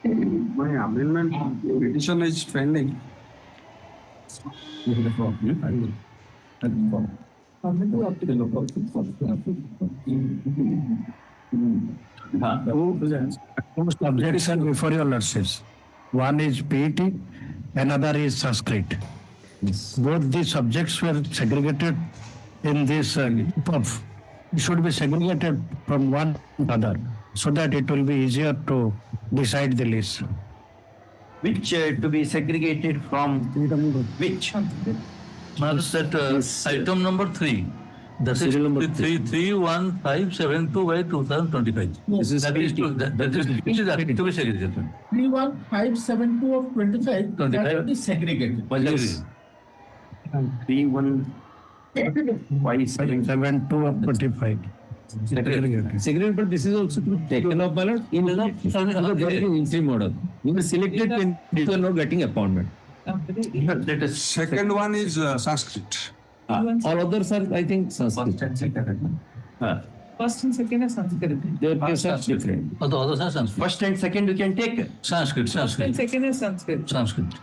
My amendment petition is pending. Two objection before your lordships. One is PET, another is Sanskrit. Both these subjects were segregated in this PUF. It should be segregated from one another so that it will be easier to decide the list. Which to be segregated from which? That's that item number 3. That is 31572 by 2025. This is that is to be segregated. 31572 of 25. That will be segregated. Yes. 31572 of 25. Segregated, but this is also to be taken up by in the interim model. You were selected when you are not getting appointment. Second one is Sanskrit. All others are, I think, Sanskrit. First and second is Sanskrit. Their case are different. The others are Sanskrit. First and second you can take. Sanskrit. First and second is Sanskrit. Sanskrit.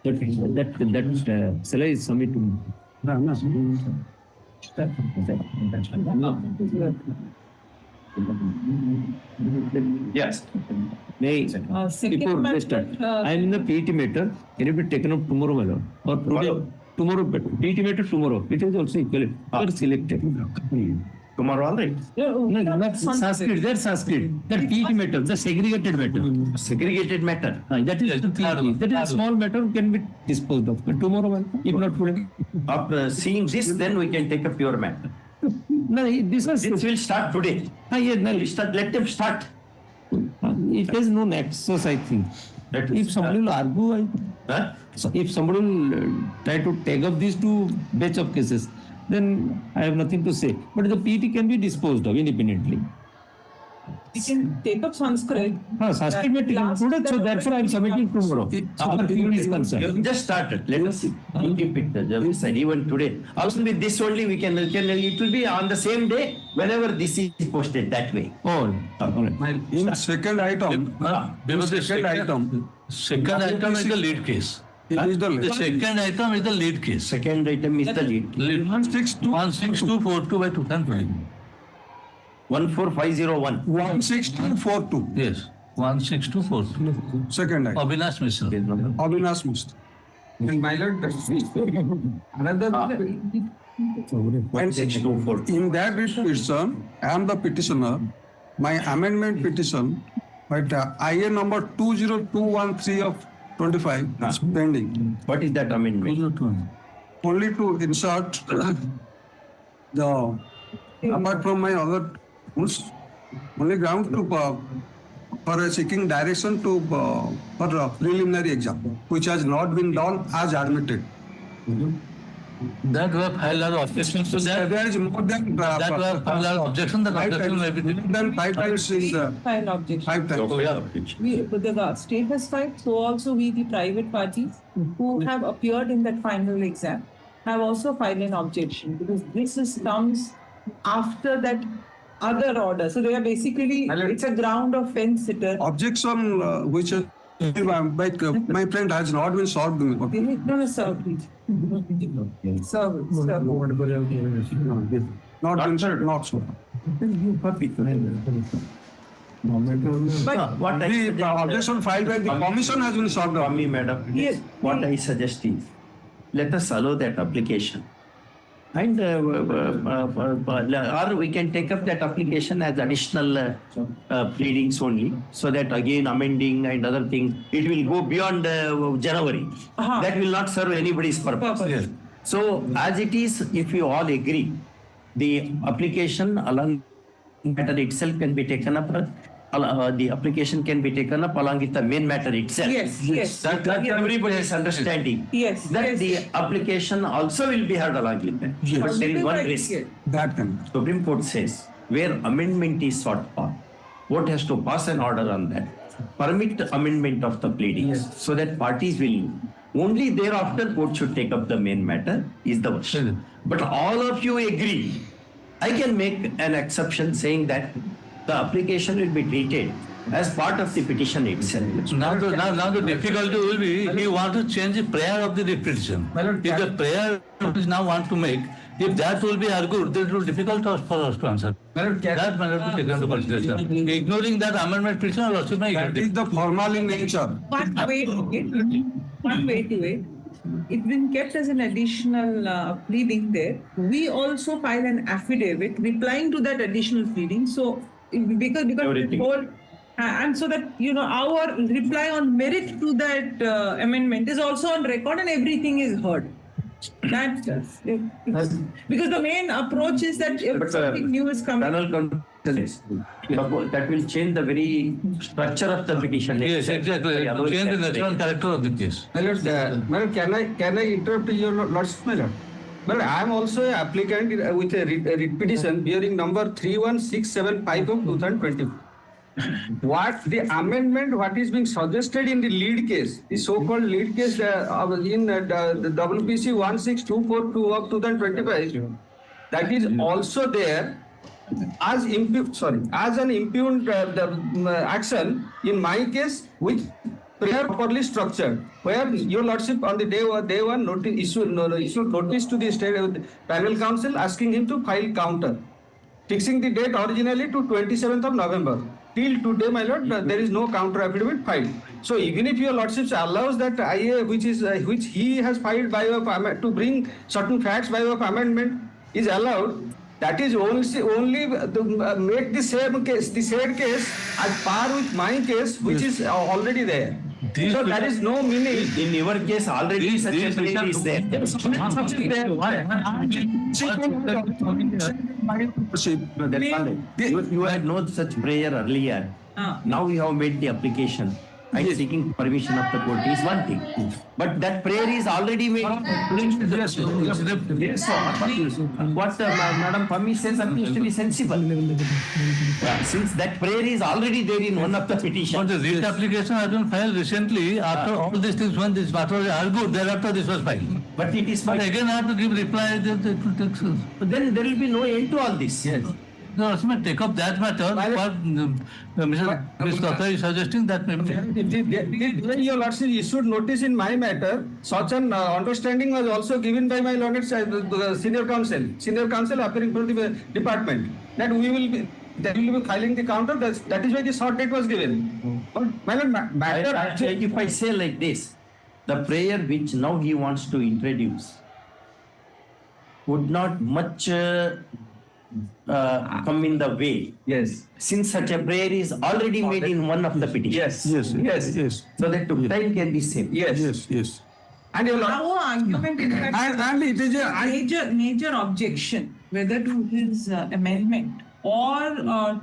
That shall I submit to me? Yes. May Second before they matter, start. I am in the PET matter. Can it be taken up tomorrow, my lord? Or today? Tomorrow better. PET matter tomorrow. It is also equal. You are selected. Tomorrow, all right. No, not Sanskrit. That's Sanskrit. That PET matter, the segregated matter. Segregated matter. That is the PET. That is a small matter can be disposed of. But tomorrow, if not today. After seeing this, then we can take a pure matter. No, this was. This will start today. Yes, no, Let them start. it has no nexus, I think. If somebody will argue, if somebody will try to take up these two batch of cases, then I have nothing to say. But the PET can be disposed of independently. we can take up Sanskrit. Sanskrit may take included, so therefore I am submitting tomorrow. Our PET is concerned. You just started. Let us see. You keep it. Said even today. Also with this only we can. It will be on the same day whenever this is posted that way. Oh, all right. In second item, Second item is the lead case. it is The second item is the lead case. Second item is the lead. 16242 by 2020. 14501. 16242. Yes. 16242. Second item. Avinash Mishra. Avinash Mishra. And my lord, another 16242. in that petition, I am the petitioner. My amendment petition, but IA number 20213 of 25 is pending. What is that amendment? Only to insert the apart from my other rules, only ground to for seeking direction to for preliminary exam, which has not been done as admitted. That we have filed our objections to that. There is more than That we have filed our objection. The objection may be more than 5 times in the File objection. 5 times. The state has filed, so also we, the private parties who have appeared in that final exam, have also filed an objection because this comes after that other order. So they are basically, it's a ground of fence sitter. Objection which is my friend has not been solved. No, sir, please. Sir. Not answered, not so. But What I The objection filed by the commission has been solved. From me, madam. Yes. What I suggest is, let us allow that application. And or we can take up that application as additional pleadings only, so that again amending and other things, it will go beyond January. That will not serve anybody's purpose. Purpose. So as it is, if you all agree, the application along matter itself can be taken up. The application can be taken up along with the main matter itself. Yes. That everybody's understanding. Yes. That the application also will be heard along with that. But there is one risk. That can. Supreme Court says, where amendment is sought for, court has to pass an order on that. Permit amendment of the pleadings so that parties will. Only thereafter court should take up the main matter is the version. But all of you agree I can make an exception saying that the application will be treated as part of the petition itself. Now the difficulty will be, he want to change the prayer of the petition. If the prayer is now want to make, if that will be argued, then it will be difficult for us to answer. That may not be taken into consideration. Ignoring that amendment petition will also make That is the formal in nature. One way to it. One way to it. It's been kept as an additional pleading there. We also file an affidavit replying to that additional pleading. So because Everything. the whole and so that our reply on merit to that amendment is also on record and everything is heard. That's just because the main approach is that if But, something new is coming. Panel consensus, that will change the very structure of the petition. Yes, exactly. Change the natural character of the case. My lord, can I interrupt your lordship, my lord? Well, I am also an applicant with a writ petition bearing number 31675 of 2020. What the amendment, what is being suggested in the lead case, the so-called lead case in the WPC 16242 of 2025, that is also there as an impugned action in my case, which prayer properly structured, where your lordship on the day one issued notice to the state panel council asking him to file counter, fixing the date originally to 27th of November. Till today, my lord, there is no counter affidavit filed. So even if your lordship allows that IA, which he has filed by way of to bring certain facts by way of amendment, is allowed, that is only to make the same case, the said case as par with my case, which is already there. So there is no meaning. In your case, already such a prayer is there. You had no such prayer earlier. Now you have made the application. And seeking permission of the court is one thing. But that prayer is already made. Yes. What Madam Pami says appears to be sensible. Since that prayer is already there in one of the But petitions. the writ application has been filed recently after all these things, when this matter was argued, thereafter this was filed. But it is But again I have to give reply that it will take. then there will be no end to all this. Yes. No, Asma, take up that matter. What Mr. Tata is suggesting that maybe. When your lordship issued notice in my matter, such an understanding was also given by my lord senior counsel appearing from the department, that we will be filing the counter. That is why the short date was given. But my lord, If I say like this, the prayer which now he wants to introduce would not much come in the way. yes. Since such a prayer is already made in one of the petitions. Yes. So that time can be saved. Yes. And your lord, Our argument in fact and it is a major objection whether to his amendment or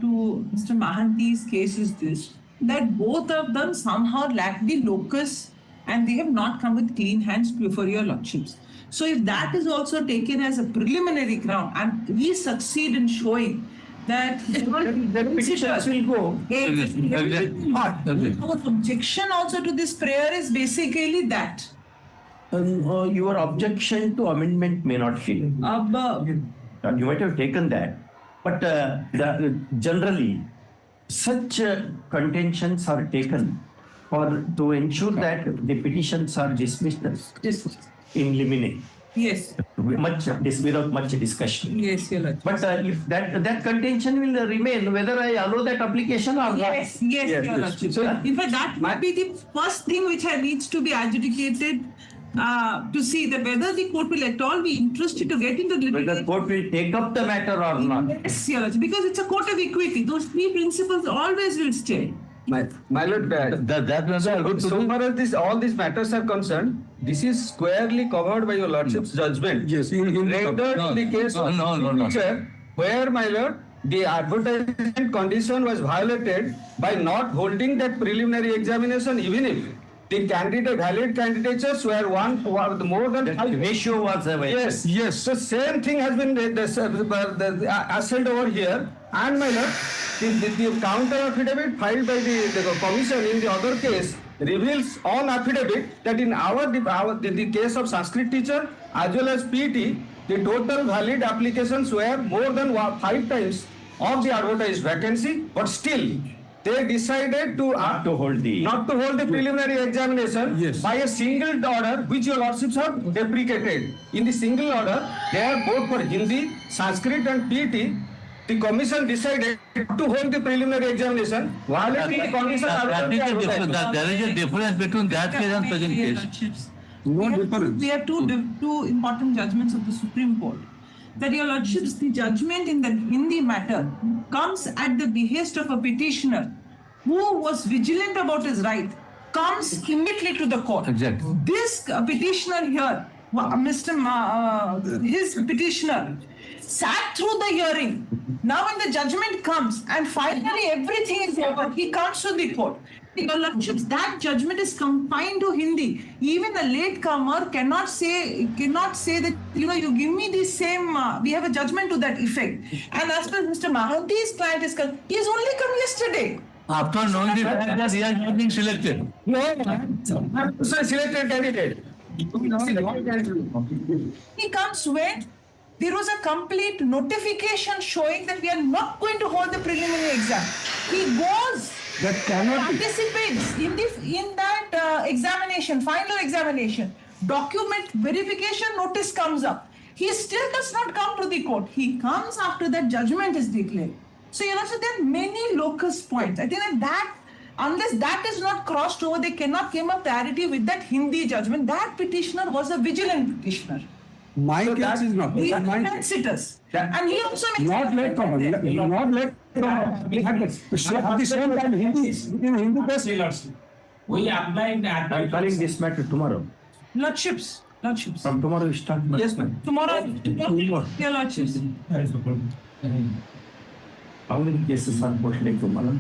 to Mr. Mahanti's case is this, that both of them somehow lack the locus and they have not come with clean hands before your lordships. So if that is also taken as a preliminary ground and we succeed in showing that The petitions will go. our objection also to this prayer is basically that. Your objection to amendment may not fail. You might have taken that. But generally, such contentions are taken to ensure that the petitions are dismissed in limine. Yes, Without much discussion. yes, your lordship. But if that contention will remain, whether I allow that application or not. Yes, your lordship. So, in fact, that might be the first thing which needs to be adjudicated to see that whether the court will at all be interested to get into the Whether the court will take up the matter or not. Yes, your lordship, because it's a court of equity. Those three principles always will stay. my lord. That matter are good to So do. far as all these matters are concerned, this is squarely covered by your lordship's judgment. Yes, Rendered in the case of No. where, my lord, the advertisement condition was violated by not holding that preliminary examination, even if the valid candidatures were more than That 5. ratio was available. Yes. So same thing has been asserted over here. And my lord, the counter affidavit filed by the commission in the other case reveals on affidavit that in the case of Sanskrit teacher as well as PT, the total valid applications were more than 5 times of the advertised vacancy, but still they decided to Not to hold the. not to hold the preliminary examination Yes. by a single order which your lordships have deprecated. In the single order, there both for Hindi, Sanskrit and PT, the commission decided to hold the preliminary examination, violating the conditions That is the difference. advertised. There is a difference between that case and present case. No difference. We have two important judgments of the Supreme Court. That your lordships, the judgment in the Hindi matter comes at the behest of a petitioner who was vigilant about his right, comes immediately to the court. Exactly. This petitioner here, his petitioner, sat through the hearing. Now when the judgment comes and finally everything is over, he comes to the court. Your lordships, that judgment is confined to Hindi. Even a latecomer cannot say that, you give me the same, we have a judgment to that effect. And as per Mr. Mahanti's client is concerned, he has only come yesterday. After knowing the fact that he has not been selected. Selected candidate. He comes when there was a complete notification showing that we are not going to hold the preliminary exam. He goes, That cannot be. participates in that examination, final examination. Document verification notice comes up. He still does not come to the court. He comes after that judgment is declared. So there are many locus points. I think that unless that is not crossed over, they cannot come up parity with that Hindi judgment. That petitioner was a vigilant petitioner. My case is not. He My had case. sitters. And he also makes Not late comer. Not late comer. We had the same time Hindi in Hindu case. We applied that. I'm calling this matter tomorrow. Lordships. From tomorrow we start. Yes, ma'am. Tomorrow, your lordships. How many cases are posted tomorrow?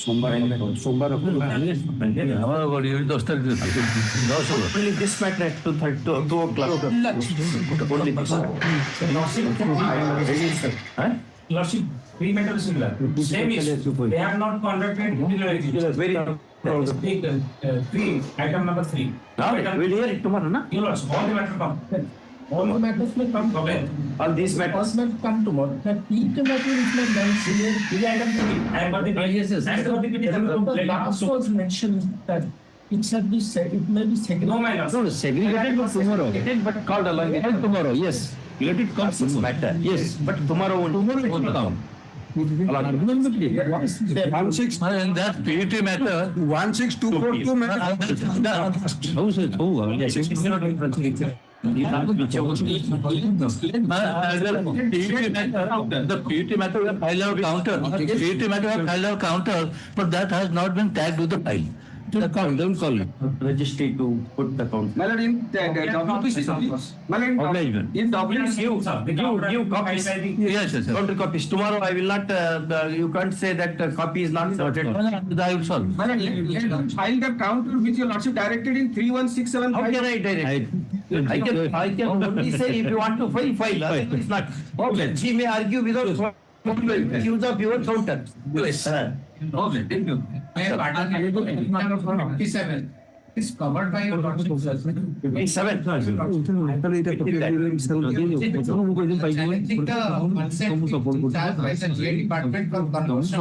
सोमवार हमारा body 10 तारीख से 10 होगा. Only this matter at 2 o'clock. Only this. Huh? Lordship, three matters similar. Same issue. They have not conducted preliminary examination. Very. Three, item number 3. Now we'll hear it tomorrow, na? Your Lordship, all the matter come. All the matters may come. Okay. All these matters. May come tomorrow. That each matter is not done. Is item 3. I am the yes. As for the petition complaint. Last was mentioned that it shall be said, it may be segregated. No, my lord. No, segregated for tomorrow. But called along. Tomorrow, yes. Let it come This matter. Yes. But tomorrow only. Tomorrow it will come. One six In that PET matter, 16242 matter. How is it? Oh, yes. the PET matter we have filed our counter. PET matter we have filed our counter, but that has not been tagged with the file. Don't call it. Registry to put the count. My lord, in WPC, my lord, in WPC, give copies. Yes. Counter copies. Tomorrow I will not, you can't say that copy is not sorted. I will solve. My lord, file the counter which your lordship directed in 31675. How can I direct? I can only say if you want to file, otherwise not. Okay. He may argue without use of your counter. Yes. Okay, thank you. My pardon, number 57 is covered by your lordship. 57. Challenging the consent charged by the GA department from conversion.